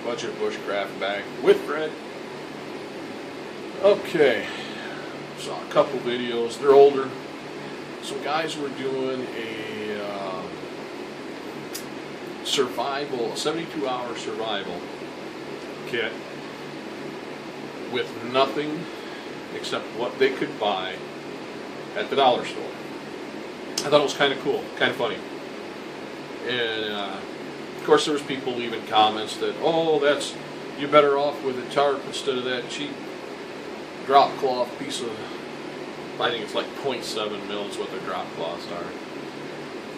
budget bushcraft bag with Fred. Okay, saw a couple videos. They're older. Some guys were doing a survival, 72-hour survival kit with nothing except what they could buy at the dollar store. I thought it was kind of cool, kind of funny. And of course there was people leaving comments that, oh, you're better off with a tarp instead of that cheap drop cloth piece of, I think it's like 0.7 mils what their drop cloths are.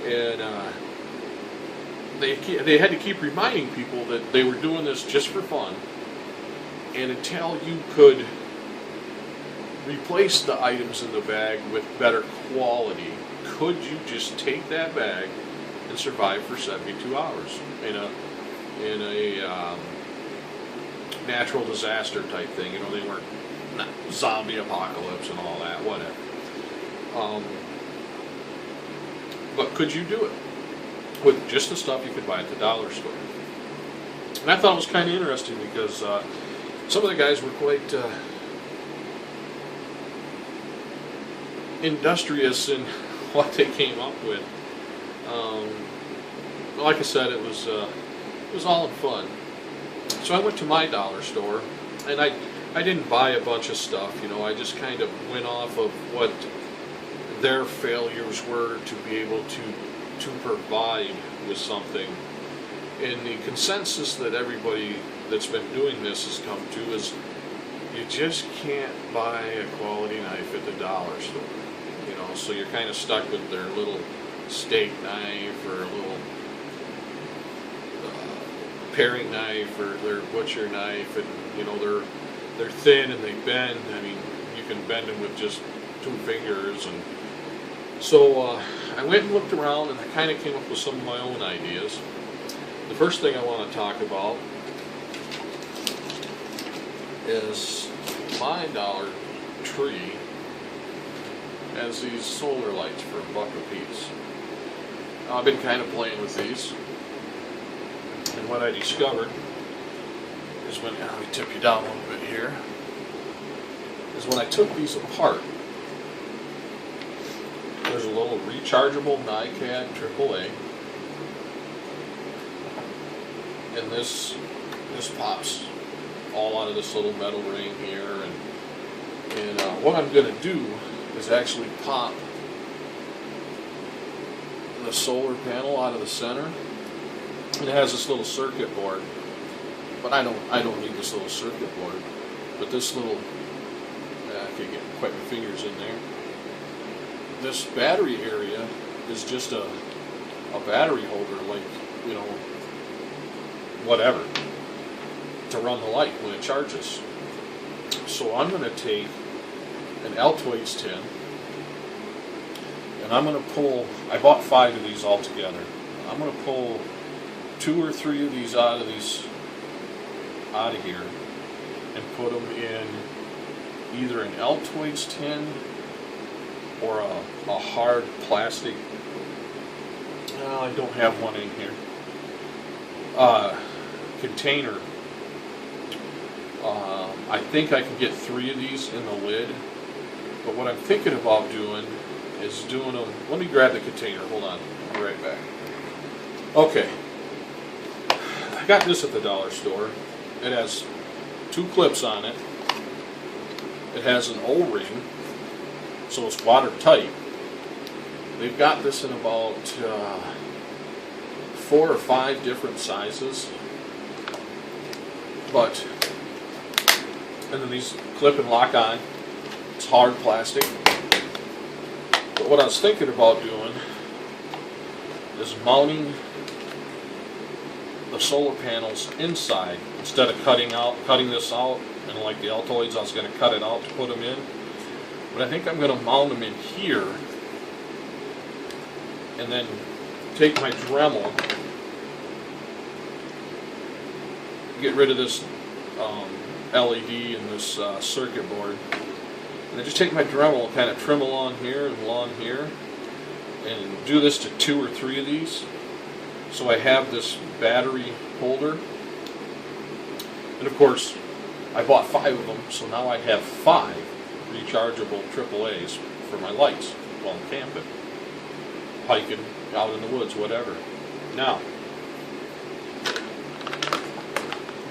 And they had to keep reminding people that they were doing this just for fun, and until you could replace the items in the bag with better quality, could you just take that bag and survive for 72 hours in a natural disaster type thing. You know, they weren't zombie apocalypse and all that, whatever. But could you do it with just the stuff you could buy at the dollar store? And I thought it was kind of interesting because some of the guys were quite industrious in what they came up with. Like I said, it was all in fun. So I went to my dollar store, and I didn't buy a bunch of stuff. You know, I just kind of went off of what their failures were to be able to provide with something. And the consensus that everybody that's been doing this has come to is you just can't buy a quality knife at the dollar store. You know, so you're kind of stuck with their little steak knife or a little paring knife or their butcher knife, and you know they're thin and they bend. I mean, you can bend them with just 2 fingers. And so I went and looked around, and I kind of came up with some of my own ideas. The first thing I want to talk about is my Dollar Tree has these solar lights for $1 a piece. I've been kind of playing with these, and what I discovered is when, let me tip you down a little bit here, is when I took these apart, there's a little rechargeable NiCad AAA, and this pops all out of this little metal ring here, and what I'm going to do is actually pop the solar panel out of the center. And it has this little circuit board, but I don't need this little circuit board. But this little, I can't get quite my fingers in there. This battery area is just a battery holder, like, you know, whatever, to run the light when it charges. So I'm going to take an Altoids tin, and I'm going to pull, I bought 5 of these all together. I'm going to pull 2 or 3 of these out of here and put them in either an Altoids tin or a hard plastic, I don't have one in here, container. I think I can get 3 of these in the lid, but what I'm thinking about doing is doing them, let me grab the container, hold on, I'll be right back. Okay, I got this at the dollar store. It has 2 clips on it. It has an O-ring, so it's watertight. They've got this in about 4 or 5 different sizes. And then these clip and lock on. It's hard plastic. But what I was thinking about doing is mounting the solar panels inside instead of cutting this out, and like the Altoids I was going to cut it out to put them in. But I think I'm going to mount them in here and then take my Dremel, get rid of this LED and this circuit board, and then just take my Dremel, kind of trim along here and along here, and do this to 2 or 3 of these. So I have this battery holder And of course, I bought 5 of them, so now I have 5 rechargeable AAAs for my lights while I'm camping, hiking, out in the woods, whatever. Now,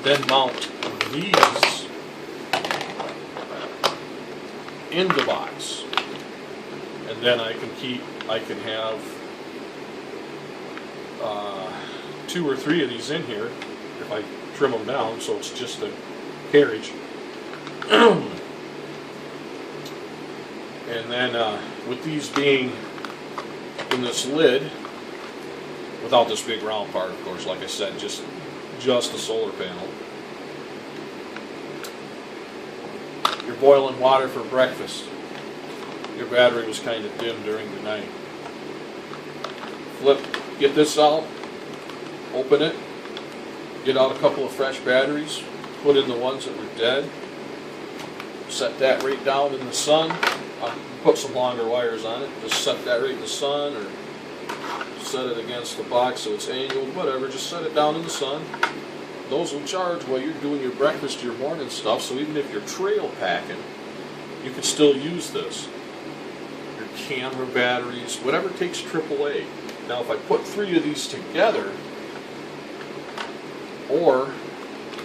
then mount these in the box, and then I can have 2 or 3 of these in here if I trim them down so it's just a carriage. And then with these being in this lid, without this big round part, of course, like I said, just the solar panel. You're boiling water for breakfast. Your battery was kind of dim during the night. Get this out, open it, get out a couple of fresh batteries, put in the ones that were dead, set that right down in the sun. Put some longer wires on it, just set that right in the sun, or set it against the box so it's angled, whatever, just set it down in the sun. Those will charge while you're doing your breakfast, your morning stuff, so even if you're trail packing, you can still use this. Your camera batteries, whatever takes AAA. Now if I put 3 of these together, or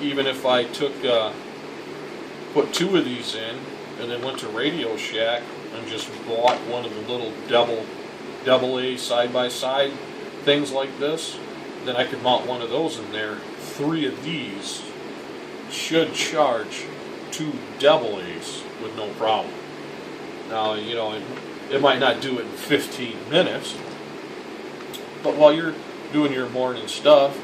even if I put 2 of these in, and then went to Radio Shack and just bought one of the little double A side-by-side things like this, then I could mount one of those in there. 3 of these should charge 2 double A's with no problem. Now, you know, it might not do it in 15 minutes, but while you're doing your morning stuff,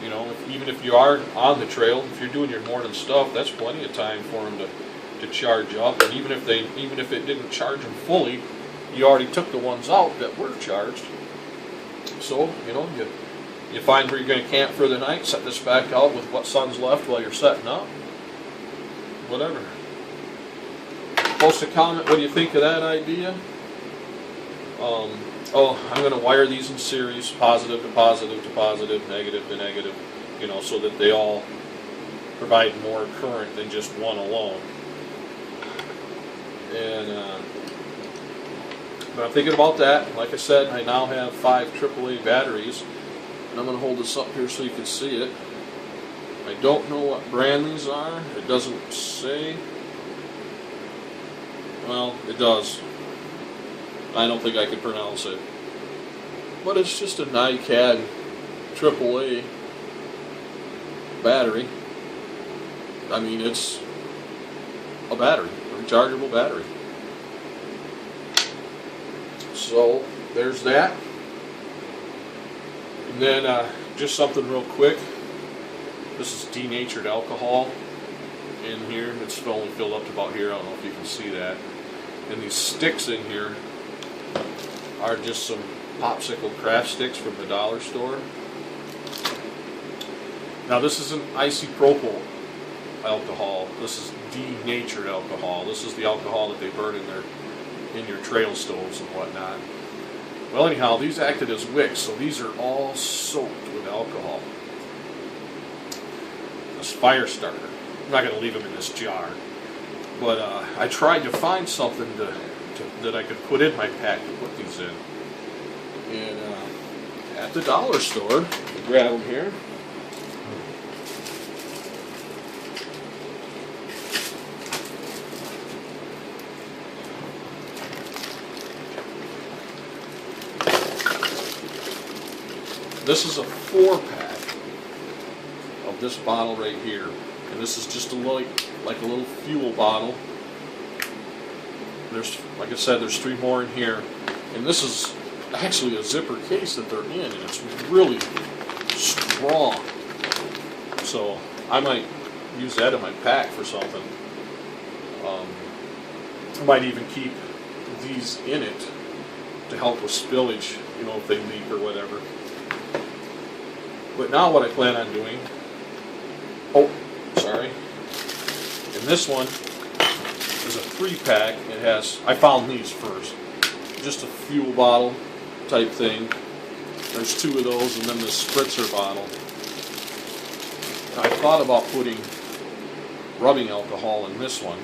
you know, even if you are on the trail, if you're doing your morning stuff, that's plenty of time for them to charge up. And even if it didn't charge them fully, you already took the ones out that were charged. So, you know, you find where you're going to camp for the night, set this back out with what sun's left while you're setting up. Whatever. Post a comment, what do you think of that idea? I'm going to wire these in series, positive to positive to positive, negative to negative, you know, so that they all provide more current than just one alone. And but I'm thinking about that. Like I said, I now have 5 AAA batteries, and I'm going to hold this up here so you can see it. I don't know what brand these are. It doesn't say. Well, it does. I don't think I can pronounce it. But it's just a NiCad AAA battery. I mean, it's a battery, a rechargeable battery. So, there's that. And then, just something real quick. This is denatured alcohol in here. It's only filled up to about here. I don't know if you can see that. And these sticks in here are just some popsicle craft sticks from the dollar store. Now this isn't isopropyl alcohol. This is denatured alcohol. This is the alcohol that they burn in your trail stoves and whatnot. Well, anyhow, these acted as wicks, so these are all soaked with alcohol. This fire starter. I'm not going to leave them in this jar, but I tried to find something that I could put in my pack to put these in. And at the dollar store, I grab them here. This is a 4-pack of this bottle right here, and this is just like a little fuel bottle. There's, like I said, there's 3 more in here, and this is actually a zipper case that they're in, and it's really strong. So I might use that in my pack for something. I might even keep these in it to help with spillage, you know, if they leak or whatever. But now what I plan on doing, and this one is a 3-pack. It has, I found these first, just a fuel bottle type thing. There's 2 of those, and then this spritzer bottle. I thought about putting rubbing alcohol in this one,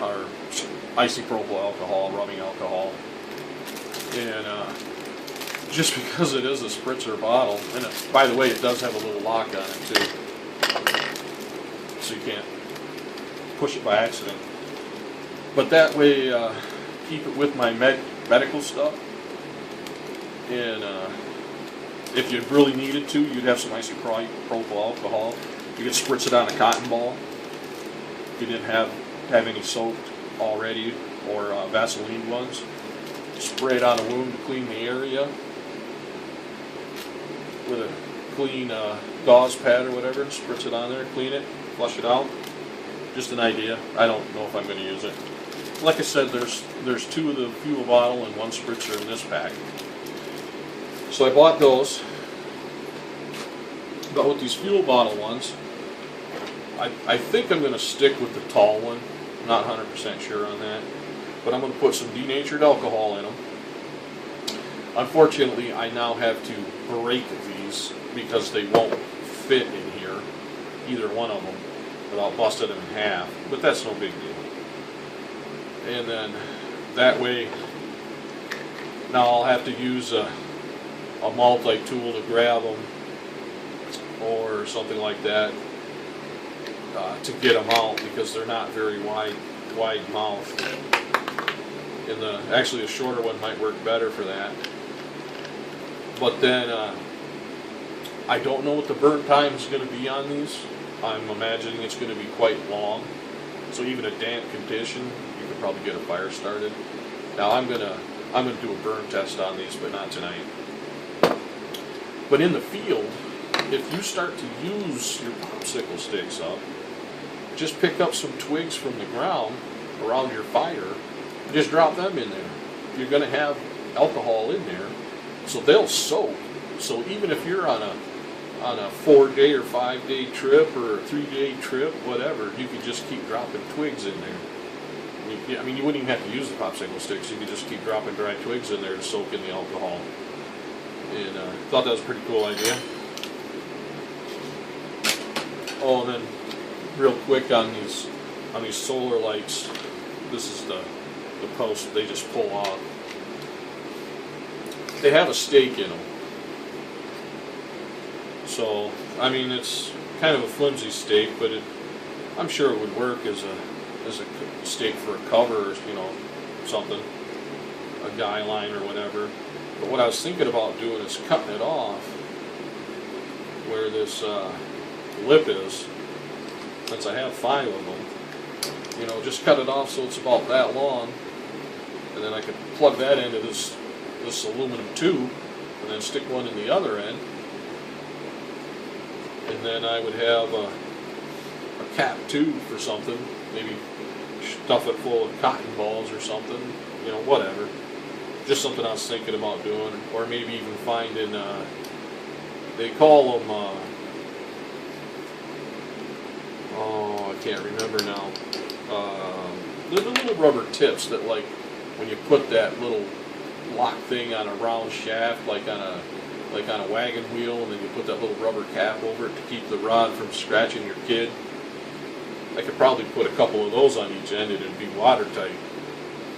or isopropyl alcohol, rubbing alcohol, and just because it is a spritzer bottle, and by the way, it does have a little lock on it too, so you can't push it by accident. But that way, keep it with my medical stuff, and if you really needed to, you'd have some isopropyl alcohol. You could spritz it on a cotton ball if you didn't have any soaked already, or Vaseline ones. Spray it on a wound to clean the area with a clean gauze pad or whatever. Spritz it on there, clean it, flush it out. Just an idea. I don't know if I'm going to use it. Like I said, there's 2 of the fuel bottle and 1 spritzer in this pack. So I bought those. But with these fuel bottle ones, I think I'm going to stick with the tall one. I'm not 100% sure on that. But I'm going to put some denatured alcohol in them. Unfortunately, I now have to break these because they won't fit in here, either one of them, without busting them in half. But that's no big deal. And then that way, now I'll have to use a multi-tool to grab them or something like that to get them out, because they're not very wide mouth. And actually a shorter one might work better for that. But then I don't know what the burn time is going to be on these. I'm imagining it's going to be quite long. So even a damp condition, you could probably get a fire started. Now I'm gonna do a burn test on these, but not tonight. But in the field, if you start to use your popsicle sticks up, just pick up some twigs from the ground around your fire, and just drop them in there. You're going to have alcohol in there, so they'll soak. So even if you're on a 4-day or 5-day trip or a 3-day trip, whatever, you could just keep dropping twigs in there. I mean, you wouldn't even have to use the popsicle sticks. You could just keep dropping dry twigs in there to soak in the alcohol. And thought that was a pretty cool idea. Oh, and then real quick on these solar lights, this is the post they just pull off. They have a stake in them. So, I mean, it's kind of a flimsy stake, but I'm sure it would work as a stake for a cover, or, you know, something, a guy line or whatever. But what I was thinking about doing is cutting it off where this lip is, since I have 5 of them. You know, just cut it off so it's about that long, and then I could plug that into this aluminum tube, and then stick one in the other end, and then I would have a cap tube for something, maybe stuff it full of cotton balls or something, you know, whatever. Just something I was thinking about doing, or maybe even finding, they call them, oh, I can't remember now. They're the little rubber tips that, like, when you put that little lock thing on a round shaft, like on a wagon wheel, and then you put that little rubber cap over it to keep the rod from scratching your kid. I could probably put a couple of those on each end and it'd be watertight.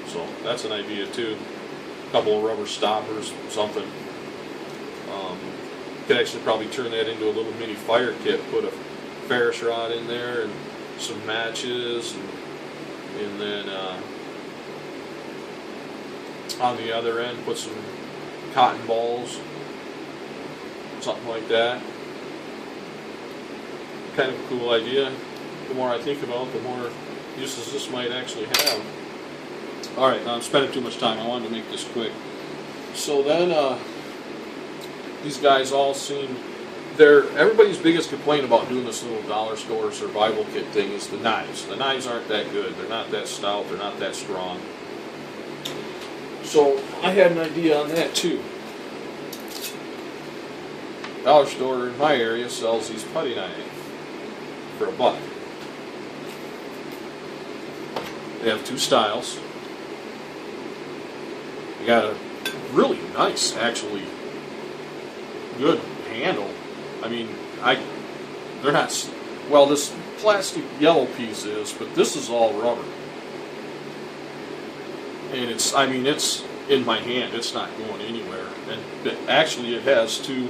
So that's an idea too. A couple of rubber stoppers, something. Could actually probably turn that into a little mini fire kit. Put a Ferris rod in there and some matches, and then on the other end put some cotton balls, something like that. Kind of a cool idea. The more I think about it, the more uses this might actually have. Alright, now I'm spending too much time. I wanted to make this quick. So then, these guys all seem, everybody's biggest complaint about doing this little dollar store survival kit thing is the knives. The knives aren't that good. They're not that stout. They're not that strong. So I had an idea on that too. Dollar store in my area sells these putty knives for $1. They have 2 styles. They got a really nice, actually good handle. I mean, they're not, well, this plastic yellow piece is, but this is all rubber. And it's, I mean, it's in my hand, it's not going anywhere. And actually it has two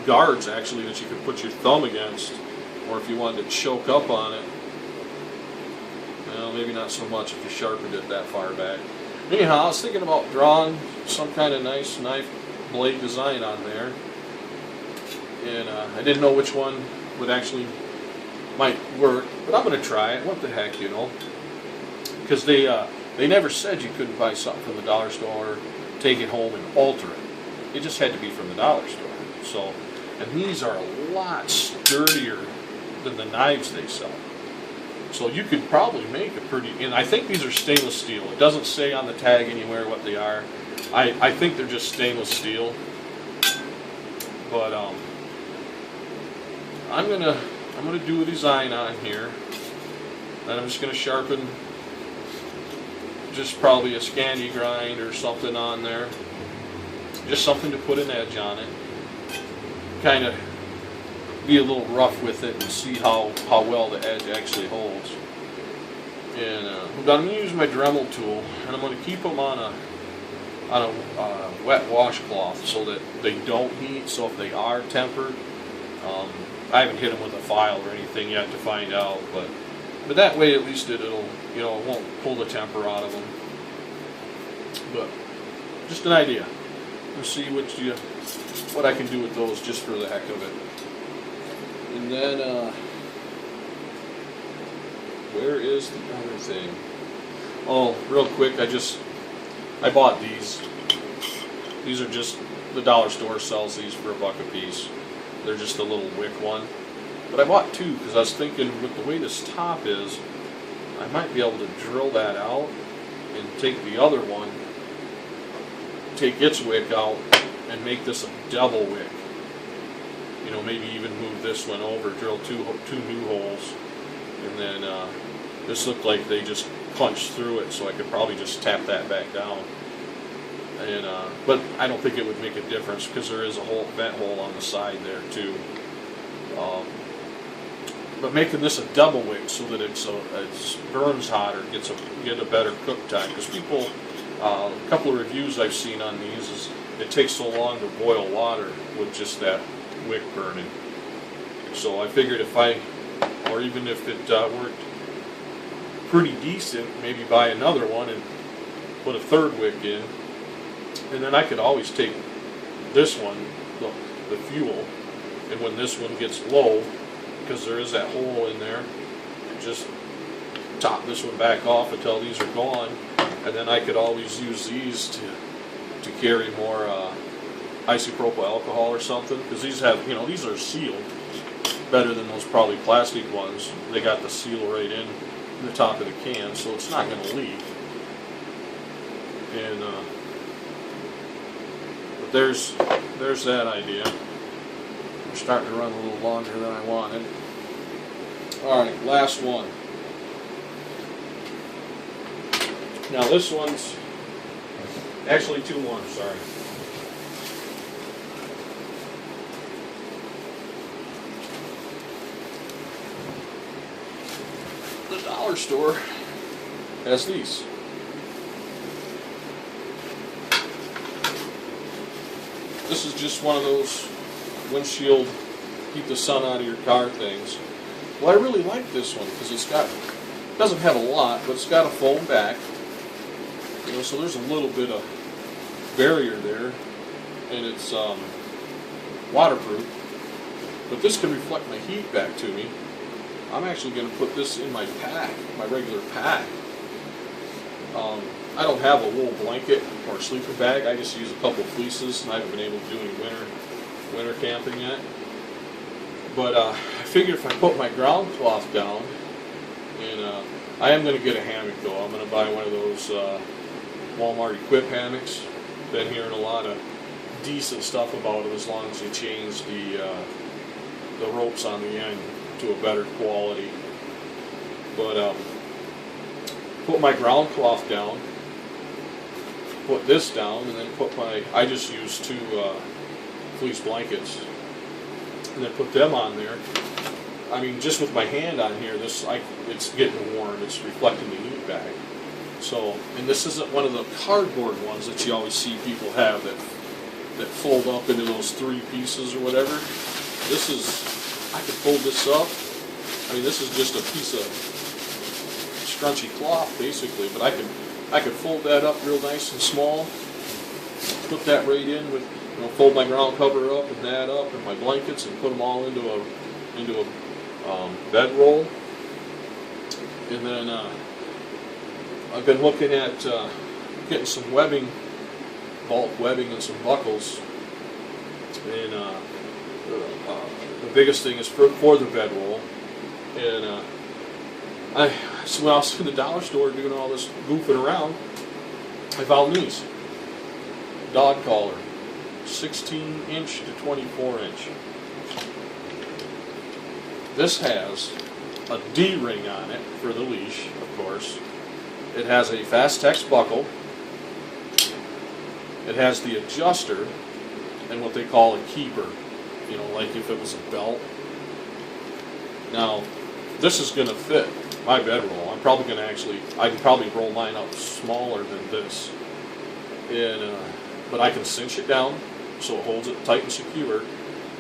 guards actually that you could put your thumb against, or if you wanted to choke up on it. Well, maybe not so much if you sharpened it that far back. Anyhow, I was thinking about drawing some kind of nice knife blade design on there, and I didn't know which one would actually might work, but I'm going to try it. What the heck, you know? Because they never said you couldn't buy something from the dollar store, take it home and alter it. It just had to be from the dollar store. So, and these are a lot sturdier than the knives they sell. So you could probably make a pretty, and I think these are stainless steel. It doesn't say on the tag anywhere what they are. I think they're just stainless steel. But I'm gonna do a design on here, and I'm just gonna sharpen just probably a Scandi grind or something on there. Just something to put an edge on it. Kind of be a little rough with it and see how well the edge actually holds. And I'm going to use my Dremel tool, and I'm going to keep them on a wet washcloth so that they don't heat. So if they are tempered, I haven't hit them with a file or anything yet to find out, but that way at least it'll, you know, it won't pull the temper out of them. But just an idea. Let's see what I can do with those just for the heck of it. And then, where is the other thing? Oh, real quick, I bought these. These are just, the dollar store sells these for $1 a piece. They're just a little wick one. But I bought two because I was thinking with the way this top is, I might be able to drill that out and take the other one, take its wick out, and make this a double wick. You know, maybe even move this one over, drill two new holes, and then this looked like they just punched through it, so I could probably just tap that back down. And but I don't think it would make a difference because there is a vent hole on the side there too. But making this a double wick so that it burns hotter, get a better cook time. Because people, a couple of reviews I've seen on these is it takes so long to boil water with just that wick burning. So I figured or even if it worked pretty decent, maybe buy another one and put a third wick in, and then I could always take this one, the fuel, and when this one gets low, because there is that hole in there, just top this one back off until these are gone, and then I could always use these to carry more isopropyl alcohol or something, because these have, you know, these are sealed better than those probably plastic ones. They got the seal right in the top of the can, so it's not going to leak. And but there's that idea. We're starting to run a little longer than I wanted. All right, last one. Now this one's actually two more. Sorry. The dollar store has these. This is just one of those windshield keep the sun out of your car things. Well, I really like this one because it doesn't have a lot, but it's got a foam back. You know, so there's a little bit of barrier there, and it's waterproof. But this can reflect my heat back to me. I'm actually going to put this in my pack, my regular pack. I don't have a wool blanket or sleeping bag. I just use a couple fleeces, and I haven't been able to do any winter camping yet. But I figured if I put my ground cloth down, and I am going to get a hammock though. I'm going to buy one of those Walmart Equip hammocks. Been hearing a lot of decent stuff about it, as long as they change the ropes on the end to a better quality. But put my ground cloth down, put this down, and then I just use fleece blankets, and then put them on there. I mean, just with my hand on here, it's getting worn. It's reflecting the heat back. So, and this isn't one of the cardboard ones that you always see people have that fold up into those 3 pieces or whatever. This is, I could fold this up. I mean, this is just a piece of scrunchy cloth basically, but I could fold that up real nice and small. Put that right in with, fold my ground cover up and that up and my blankets and put them all into a bedroll. And then I've been looking at getting some webbing, bulk webbing and some buckles. And the biggest thing is for the bedroll. And so when I was in the dollar store doing all this goofing around, I found these. Dog collar, 16-inch to 24-inch. This has a D-ring on it for the leash, of course. It has a Fastex buckle. It has the adjuster and what they call a keeper, like if it was a belt. Now, this is going to fit my bedroll. I'm probably going to I can probably roll mine up smaller than this. And but I can cinch it down so it holds it tight and secure.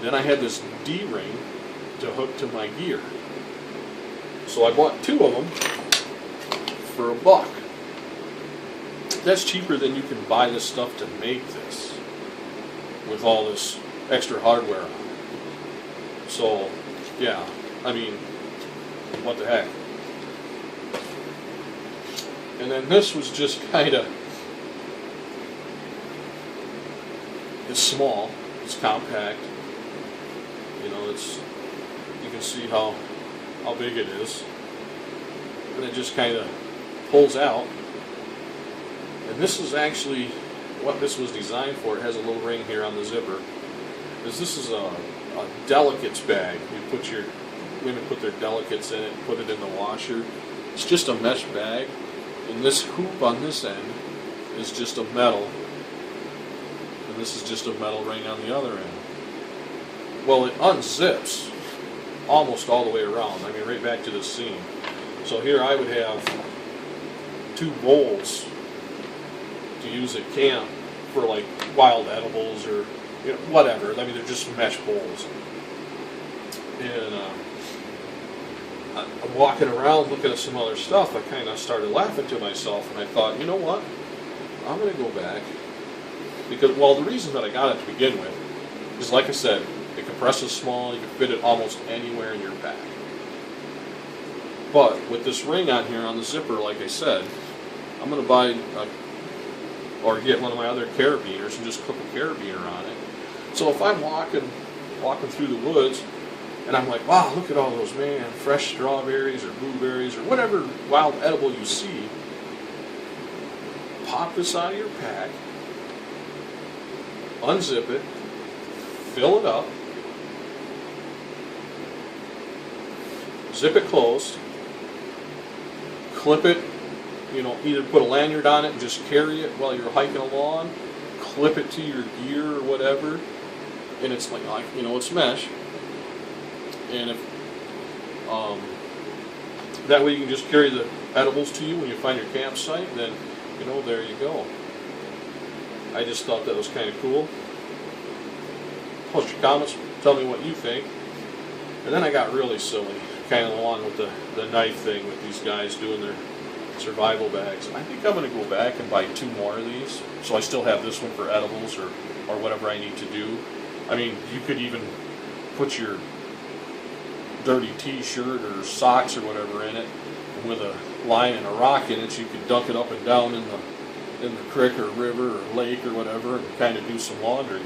Then I had this D-ring to hook to my gear. So I bought 2 of them for $1. That's cheaper than you can buy this stuff to make this with all this extra hardware on it. So, yeah, I mean, what the heck. And then this was just kind of, it's small, it's compact, you can see how big it is, and it just kind of pulls out. And this is actually what this was designed for. It has a little ring here on the zipper. This is a delicates bag. Women put their delicates in it, put it in the washer. It's just a mesh bag, and this hoop on this end is just a metal, and this is just a metal ring on the other end. Well, it unzips almost all the way around. I mean, right back to the seam. So here I would have 2 bowls to use at camp for like wild edibles or whatever. I mean, they're just mesh bowls. And I'm walking around looking at some other stuff. I kind of started laughing to myself, and I thought, you know what? I'm going to go back. Because, well, the reason that I got it to begin with is, like I said, it compresses small. You can fit it almost anywhere in your pack. But with this ring on here on the zipper, like I said, I'm going to buy or get one of my other carabiners and just clip a carabiner on it. So if I'm walking through the woods, and I'm like, wow, look at all those, fresh strawberries or blueberries or whatever wild edible you see, pop this out of your pack, unzip it, fill it up, zip it closed, clip it, either put a lanyard on it and just carry it while you're hiking along, clip it to your gear or whatever, and it's like it's mesh. And if that way you can just carry the edibles to you when you find your campsite, then there you go. I just thought that was kind of cool. Post your comments, tell me what you think. And then I got really silly, kind of along with the knife thing with these guys doing their survival bags. I think I'm going to go back and buy 2 more of these, so I still have this one for edibles or whatever I need to do. I mean, you could even put your dirty t-shirt or socks or whatever in it, and with a line and a rock in it, you could dunk it up and down in the creek or river or lake or whatever and kind of do some laundry.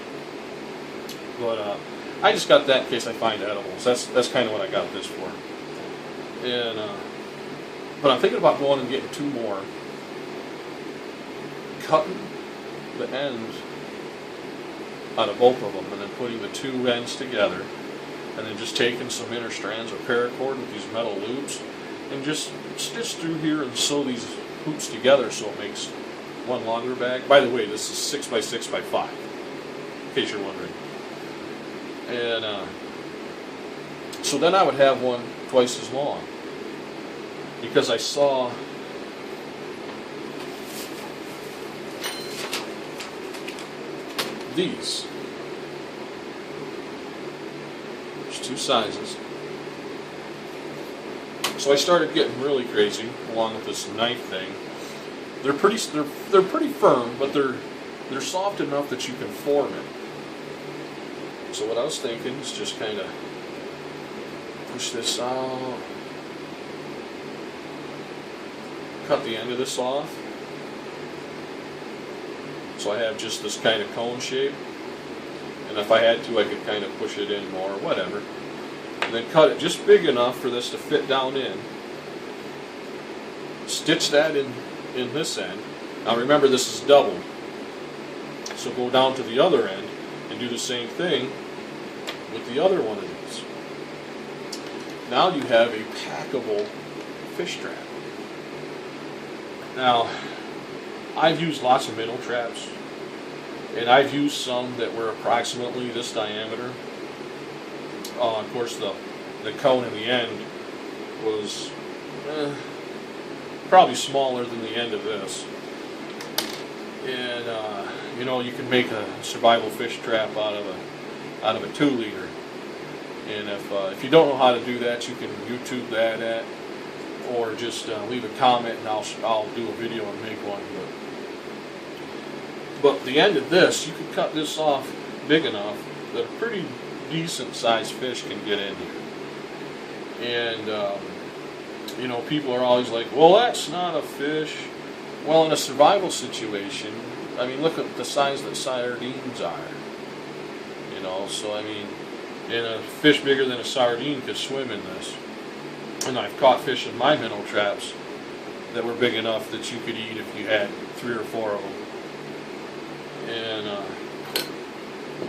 But I just got that in case I find edibles. That's kind of what I got this for. And but I'm thinking about going and getting 2 more, cutting the ends out of both of them, and then putting the 2 ends together, and then just taking some inner strands of paracord with these metal loops, and just stitch through here and sew these hoops together so it makes one longer bag. By the way, this is 6x6x5, in case you're wondering. And so then I would have one twice as long, because I saw these. There's two sizes. So I started getting really crazy along with this knife thing. They're pretty firm, but they're soft enough that you can form it. So what I was thinking is just kind of push this out, cut the end of this off, so I have just this kind of cone shape, and if I had to I could kind of push it in more, whatever, and then cut it just big enough for this to fit down in, stitch that in this end. Now remember, this is doubled, so go down to the other end and do the same thing with the other one of these. Now you have a packable fish trap. Now, I've used lots of minnow traps, and I've used some that were approximately this diameter. Of course, the cone in the end was probably smaller than the end of this. And you know, you can make a survival fish trap out of a 2-liter. And if you don't know how to do that, you can YouTube that at, or just leave a comment and I'll do a video and make one. But the end of this, you can cut this off big enough that a pretty decent sized fish can get in here. And you know, people are always like, well, that's not a fish. Well, in a survival situation, I mean, look at the size that sardines are. You know, so I mean, and a fish bigger than a sardine could swim in this. And I've caught fish in my minnow traps that were big enough that you could eat if you had 3 or 4 of them. And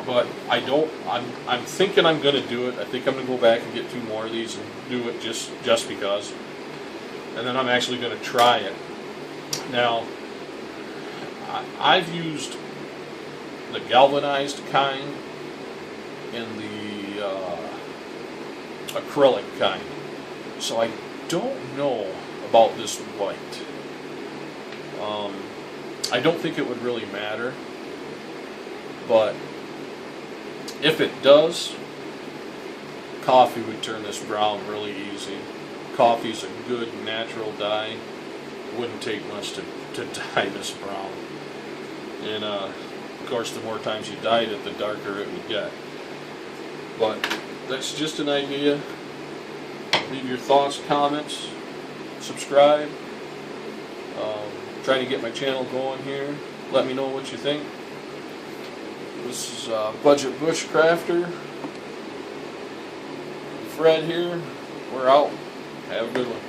but I'm thinking I'm going to do it. I think I'm going to go back and get 2 more of these and do it just because. And then I'm actually going to try it. Now, I've used the galvanized kind and the acrylic kind, so I don't know about this white. I don't think it would really matter, but if it does, coffee would turn this brown really easy. Coffee's a good natural dye. It wouldn't take much to dye this brown. And of course, the more times you dyed it, the darker it would get. But that's just an idea. Leave your thoughts, comments, subscribe. Trying to get my channel going here. Let me know what you think. This is Budget Bushcrafter. Fred here. We're out. Have a good one.